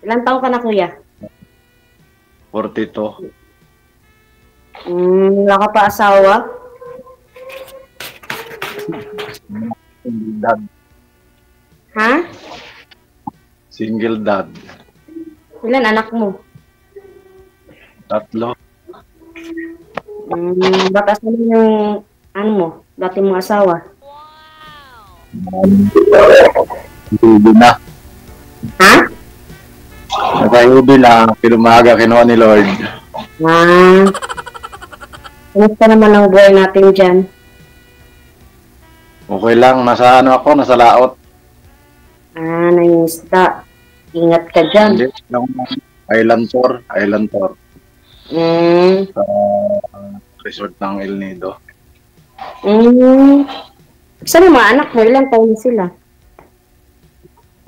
Ilang taon ka na, kuya? 42. Wala ka pa asawa? Single dad. Ha? Single dad. Ilan anak mo? 3. Baka saan yung, ano mo, dati mong asawa? Hindi na. Ha? Nakayubi na. Pinumaga kinuha ni Lord. Kumusta naman ang buhay natin dyan? Okay lang. Nasa ano ako? Nasa laot. Nangingisda. Ingat ka dyan. Hindi. Island tour. Island tour. Sa resort ng El Nido. Saan yung mga anak mo? Ilang taon sila?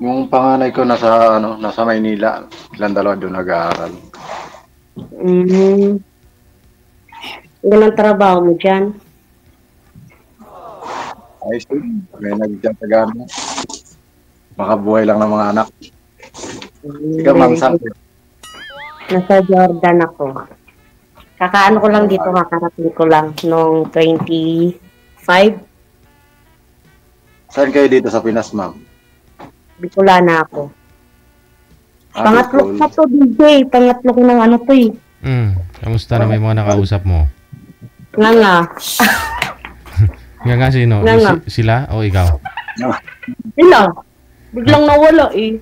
Yung panganay ko nasa Maynila. Ilang dalawa doon nag-aaral. Ilan ang trabaho mo dyan? Ayos din. May nagtatagaan mo. Makabuhay lang ng mga anak. Ikaw, Ma'am Sam. Nasa Jordan ako. Kakaano ko lang dito, kakarating ko lang noong 25. Saan kayo dito sa Pinas, Ma'am? Bicolana ako. Pangatlo Bicol. ko to, DJ. Pangatlo ko ng ano to eh. Kamusta na may mga nakausap mo? Nga. Nga sino? Nga. Sila o ikaw? Sila. Biglang nawala eh.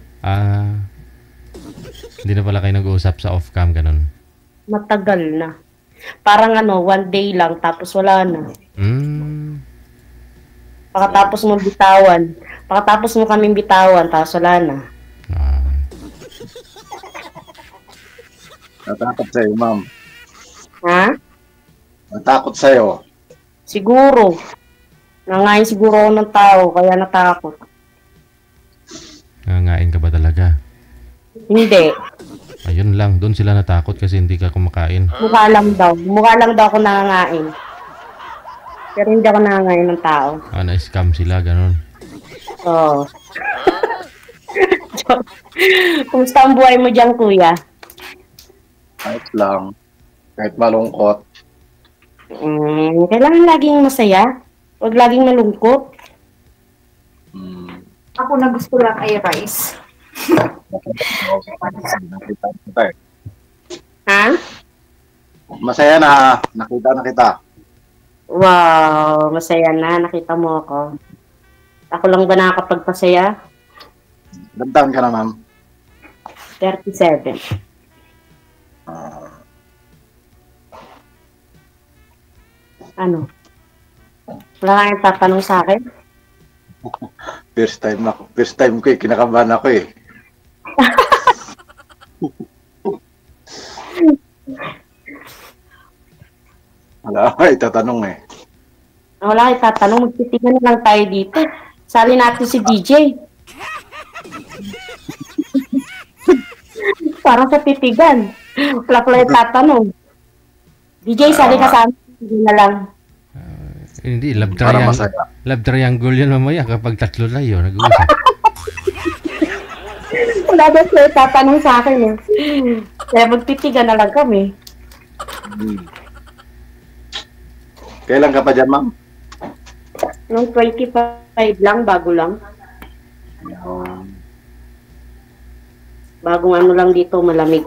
Hindi na pala kayo nag-uusap sa off-cam, ganun? Matagal na. Parang one day lang, tapos wala na. Pakatapos mo bitawan. Pakatapos mo kaming bitawan, tapos wala na. Natakot sa'yo, Ma'am. Ha? Natakot sa'yo. Siguro. Nangain siguro ako ng tao, kaya natakot. Nangangain ka ba talaga? Hindi. Ayun lang, doon sila natakot kasi hindi ka kumakain. Mukha lang daw. Mukha lang daw ako nangangain. Pero hindi ako nangangain ng tao. Na-scam sila, ganun. Oo. Kumusta ang buhay mo dyan, kuya? Ayos lang. Kahit malungkot. Kailangan laging masaya. Huwag laging malungkot. Ako na gusto lang ay rice. Ha? Masaya na. Nakita na kita. Wow, masaya na. Nakita mo ako. Ako lang ba nakakapagpasaya? Damdaman ka na, Ma'am. 37. Ano? Wala kang tatanong sa akin? First time ko eh. Kinakabahan ako eh. Wala ka itatanong eh. Wala kang tatanong. Magtitigan na lang tayo dito. Sali natin si DJ. Para sa titigan. Wala pala yung tatanong. DJ, sali ka sa amin. Sige na lang. Hindi, love Para triangle. masaya. Love triangle yan mamaya kapag tatlo na yun, nag-uusap. Wala ba siya tatanong sa akin eh. Kaya magtitigan na lang kami. Kailan ka pa dyan, Ma'am? Nung 25 lang, bago lang. Bagong ano lang dito, malamig.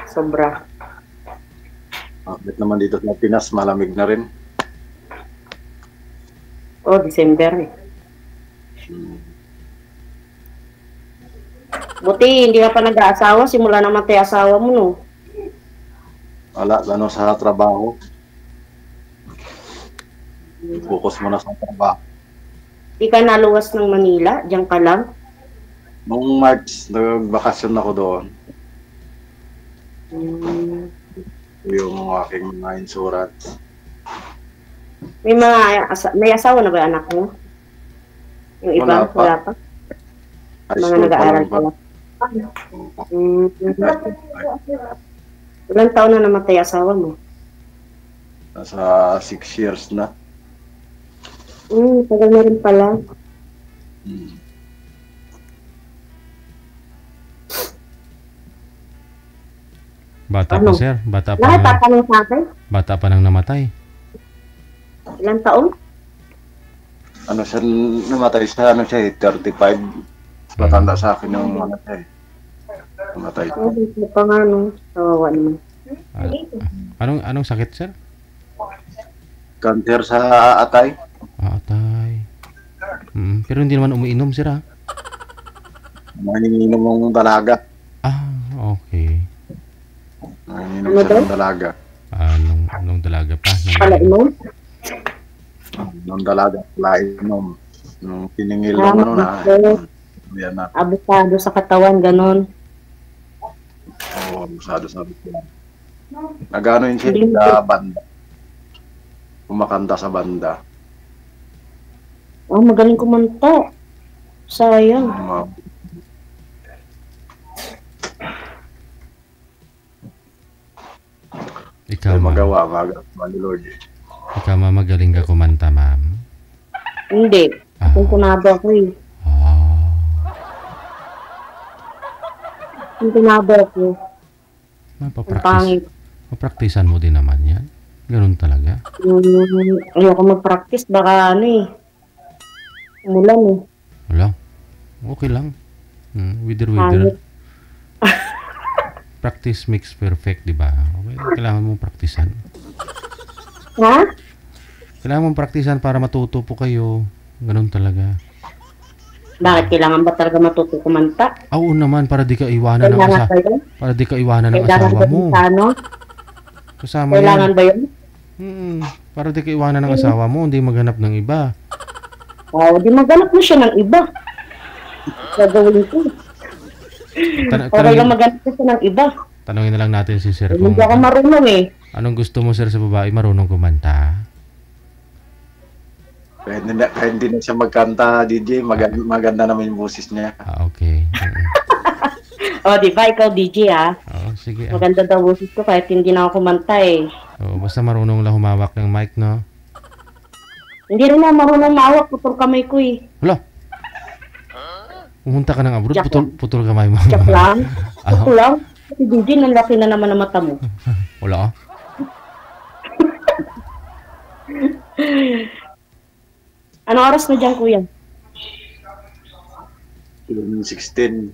Sobra. Bakit naman dito sa Pinas, malamig na rin. Oh, December eh. Buti, hindi ka pa nag-aasawa. Simula naman tayo asawa mo, no? Wala, sa trabaho. Focus mo na sa trabaho. Hindi ka naluwas ng Manila? Diyan ka lang? Noong March, nagbakasyon ako doon. Yung aking mga insurance. May asawa na ba anak mo? Yung iba? Wala pa? High Mga school nag-aaral pa lang pa. Ilang taon na namatay asawa mo? Nasa 6 years na. Tagal na rin pala. Bata Ano? pa, sir. Bata pa Bakit nang, tatanong sa akin? bata pa nang namatay. Ilang taon? Ano siya, namatay siya, ano siya 35. Matanda sa akin yung ano siya Namatay siya. Hindi ko pa nga, no. Kawawa naman. Ah, anong sakit, sir? Cancer sa atay. Atay. Pero hindi naman umiinom, sir, ah. Nanginginom ng dalaga. Ah, okay. Nanginginom Ano siya daw? ng dalaga. Nung dalaga pa. Pala inom? Ng dalaga, lainom. Nung tiningil ng ano na. Yan na. Abusado sa katawan, ganon. Oo, masyado-sabi ko. Nagano yun siya sa banda. Kumakanta sa banda. Oh, magaling kumanta. Sayang. Ikaw, May ma'am. magawa, ni Lord. Ikaw, ma'am, magaling ka kumanta, ma'am. Hindi. Kung kunaba ko eh. Ah. Kung kunaba ko. Ang pangit. Mapraktisan mo din naman yan. Ganun talaga. Ayoko mag-practice. Baka ano eh. Umulan eh. Wala. Okay lang. Wither. Pangit. Practice makes perfect, di ba? Okay, kailangan mong praktisan. Ha? Kailangan mong praktisan para matuto po kayo. Ganun talaga. Bakit kailangan ba talaga matuto kumanta? Oo naman, para di ka iwanan ng Kailangan ba yun? para di ka iwanan ng Kailangan asawa ba mo. yun sa ano? Kasama Kailangan yan. ba yun? Para di ka iwanan ng asawa mo, hindi maghanap ng iba. Oh, di maganap mo siya ng iba. Gagawin ko. Okay lang maganap mo siya ng iba. Tanungin na lang natin si Sir Hindi kung ako marunong eh. anong gusto mo, Sir, sa babae marunong kumanta. Kahit hindi na siya magkanta, DJ, maganda naman yung boses niya. Okay. O, di ba? Ikaw, DJ, ah. Sige. Maganda daw boses ko kahit hindi na ako kumanta, eh. Basta marunong lang humawak ng mic, no? Hindi rin ako marunong mawak. Putol kamay ko, eh. Hala! Pumunta ka ng abroad, Joke putol kamay mo. Joke lang. Putol lang. Si DJ, nalaki na naman ang mata mo. Wala ka? Anong oras na dyan, kuya? 16.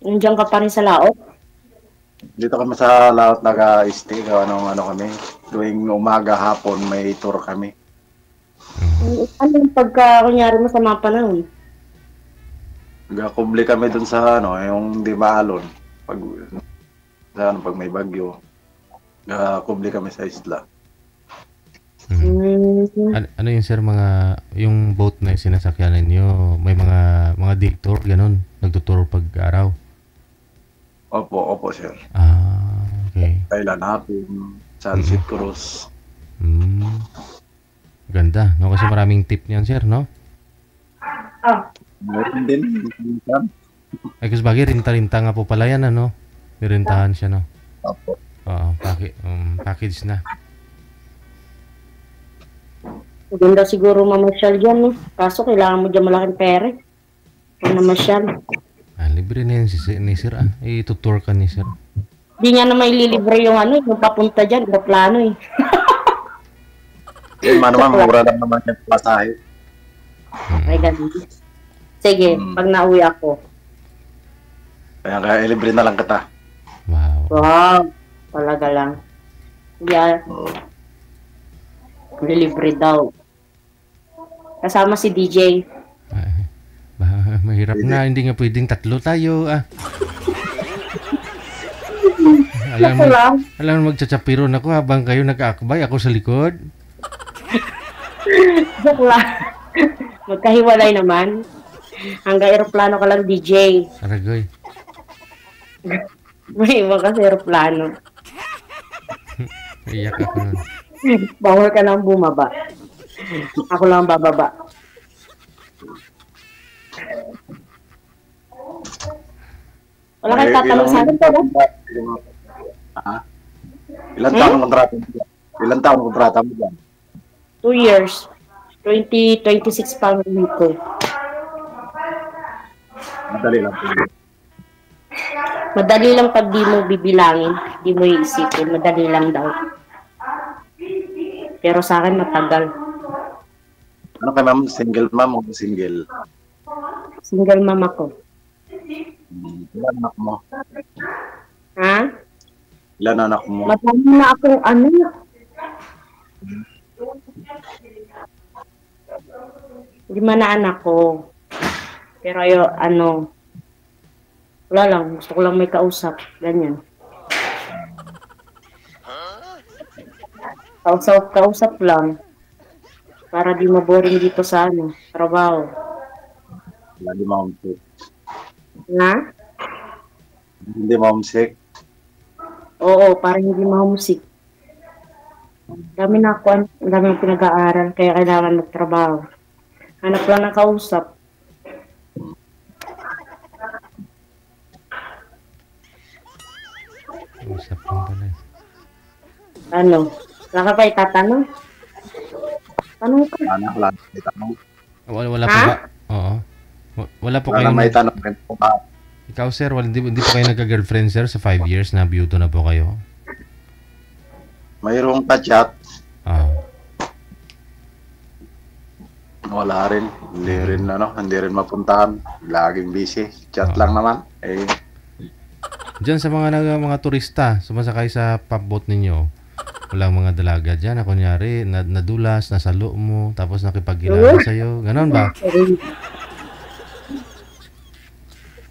Nandiyan ka pa rin sa laot? Dito kami sa laot nag-stay. Ano kami. Tuwing umaga, hapon, may tour kami. Ano yung pagka, kunyari mo sa mga panahon? Nagkakubli kami dun sa yung di maalon. Pag may bagyo. Nagkakubli kami sa isla. Ano yun, Sir, yung boat na sinasakyan ninyo, may mga day tour, ganun, nagtutour pag araw? Opo, sir. Okay. Kailan hapon, Sunset Cruise. Ganda, no? Kasi maraming tip niyan, Sir, no? Meron din. Ay, kasi bagay, rinta-rinta nga po pala yan, ano? Nirintahan siya, no? Opo. Oo, package na. Maganda siguro mamasyal dyan, no? Kaso kailangan mo dyan malaking pere. Kung namasyal. Libre na yan ni Sir, itutour ka ni Sir. Di nga na may lilibre yung yung papunta dyan, aeroplano eh. Naman, mura lang naman yung pasahe. Ay, ganun. Sige, pag nauwi ako. Kaya libre na lang kita. Wow. Wow, talaga lang. Yeah, lilibre daw. Kasama si DJ. Mahirap na, hindi nga pwedeng tatlo tayo, Alam mo, magtsatsapiron ako habang kayo nag-aakbay, ako sa likod. Joke lang. Magkahiwalay naman. Hanggang aeroplano ka lang, DJ. Aragoy. May iwan ka sa aeroplano. Iyak ako nun. Bawal ka lang bumaba. Ako lang bababa. Wala kang tatanong sa akin, pero? Ilan taon ang kontrata mo dyan? Ilan taon ang kontrata mo dyan? 2 years. 26 pounds a week ko. Madali lang. Madali lang pag di mo bibilangin, di mo iisipin, madali lang daw. Pero sa akin matagal. Ano kay ma'am? Single ma'am o single? Single mom ako. Ilan anak mo? Ha? Ilan anak mo? Madami na akong ano. Lima na anak ko. Pero wala lang. Gusto ko lang may kausap. Ganyan. Kausap lang. Para di maboring dito sa trabaho. Hindi ma-homesick. Ha? Hindi ma-homesick. Oo, para hindi ma-homesick. Dami na ako, ang dami ng pinag-aaral, kaya kailangan magtrabaho. Hanap lang ng kausap. Usap lang pala. Ano? Wala ka pa itatanong? Tanong ka. Anak lang. May tanong. Wala po Ha? ba? Oo. Wala po Wala kayo. may tanong. Rin po ba? Ikaw sir, hindi po kayo nagka-girlfriend sir sa 5 years na biyudo na po kayo? Mayroong ka-chat. Ah. Wala rin. Hindi rin mapuntahan. Laging busy. Chat lang naman. Diyan sa mga turista, sumasakay sa pubboat ninyo, walang mga dalaga dyan na kunyari, nadulas, nasalo mo, tapos nakipagkilala sa'yo. Ganon ba?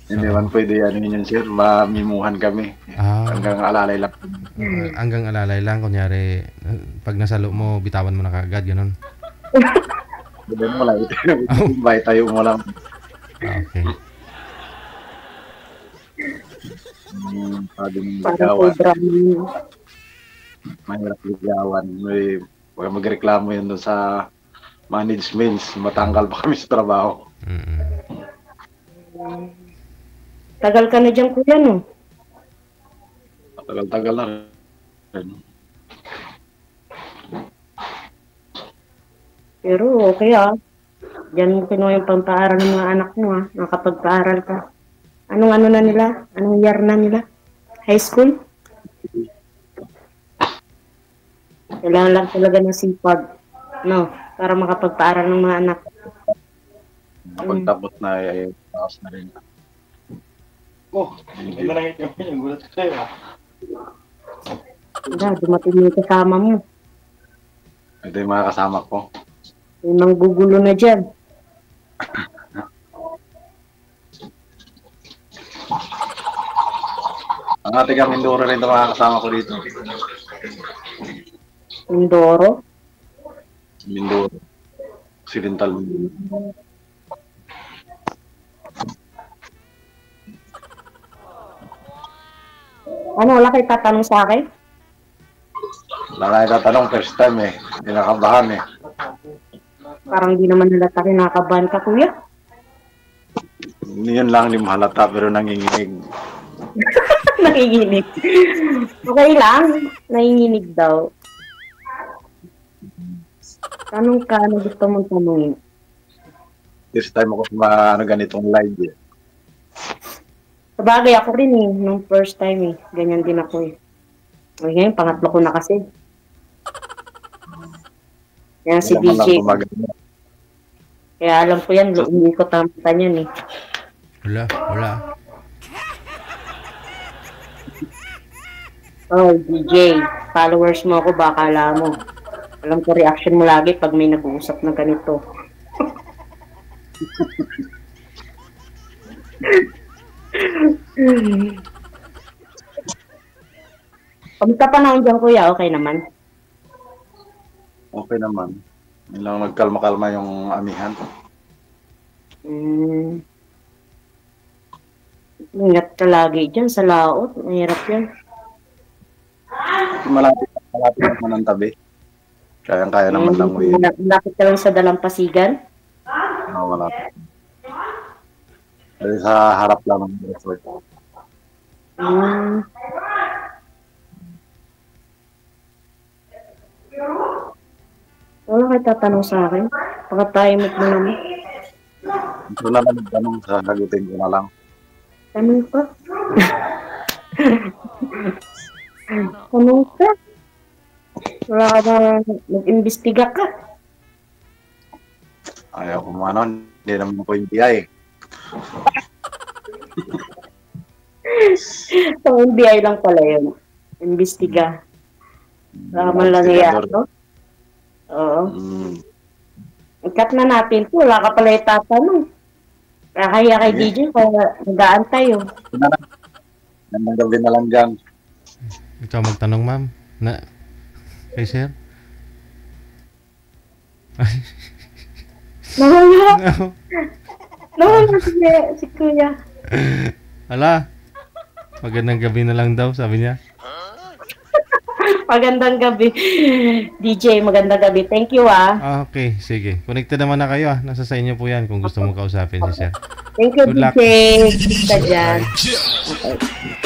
Hindi man pwede yun sir. Mamimuhan kami. Ah, Hanggang alalay lang. hanggang alalay lang, kunyari, pag nasalo mo, bitawan mo na kagad, ganon. Hindi mo lang. Invite tayo mo lang. Ah, okay. Paging Parang ligawan. program. Mahirap ligawan. Huwag magreklamo yun doon sa management. Matanggal pa kami sa trabaho. Mm-mm. Tagal ka na dyan, kuya, no? Tagal-tagal na rin. Pero okay Diyan mo kinuha yung pampaaral ng mga anak mo Nakapagpaaral ka. Anong na nila? Anong year na nila? High school? Kailangan lang talaga ng sipag. No? Para makapagpaaral ng mga anak. Pagtapos na tapos na rin. Hindi mo nakita yung gulat ko sa'yo. Dumating yung kasama mo. Ito yung mga kasama ko. Yung manggugulo na dyan. Ang ate ka Mindoro rin ito mga kasama ko dito. Mindoro. Mindoro. Occidental Mindoro. Ano, wala kayo tatanong sa akin? Wala na tatanong, first time Hindi nakabahan Parang di naman halata kinakabahan ka, kuya. Yun lang, hindi mahalata pero nanginginig. Nanginginig. Okay lang. Nanginginig daw. Tanong ka, ano gusto mong tanongin? First time ako sa ganitong live Sabagay ako rin nung first time Ganyan din ako Okay, ngayon, pangatlo ko na kasi. Yan si Wala man lang DJ. gumagana. Kaya alam ko yan, umiikot ang mata niyan Wala. Oh, DJ, followers mo ako, baka alam mo. Alam ko reaction mo lagi pag may nag-uusap na ganito. Kamusta pa naman dyan, kuya? Okay naman? Okay naman. Yun lang nagkalma-kalma yung amihan. Ingat ka lagi dyan sa laot. Mahirap yan. Malapit naman ang tabi. Kayang-kaya naman lang uwi. Malapit ka lang sa dalampasigan? Malapit. Kasi sa harap lang ng resort. Wala kayo tatanong sa akin? Pagka-time mo naman. Ito na lang tanong, sasagutin ko na lang. Tanong pa? baka mag-imbestiga ka. Ayaw ko mga hindi naman po yung BI. So, NBI lang pala yun. Imbestiga. Raman lang yan, no? Oo. Ikat na natin to. Wala ka pala itatanong. Kaya kay DJ, kaya nagaan tayo. Nandang gabi na lang dyan. Ikaw magtanong, ma'am. Kay sir? Nawala. Nawala si Kuya. Ala. Magandang gabi na lang daw, sabi niya. Magandang gabi. DJ, magandang gabi. Thank you, Okay, sige. Connected naman na kayo, Nasa sa inyo po yan kung gusto mo kausapin si sir. Thank you, Good luck. DJ. Kita dyan. Okay.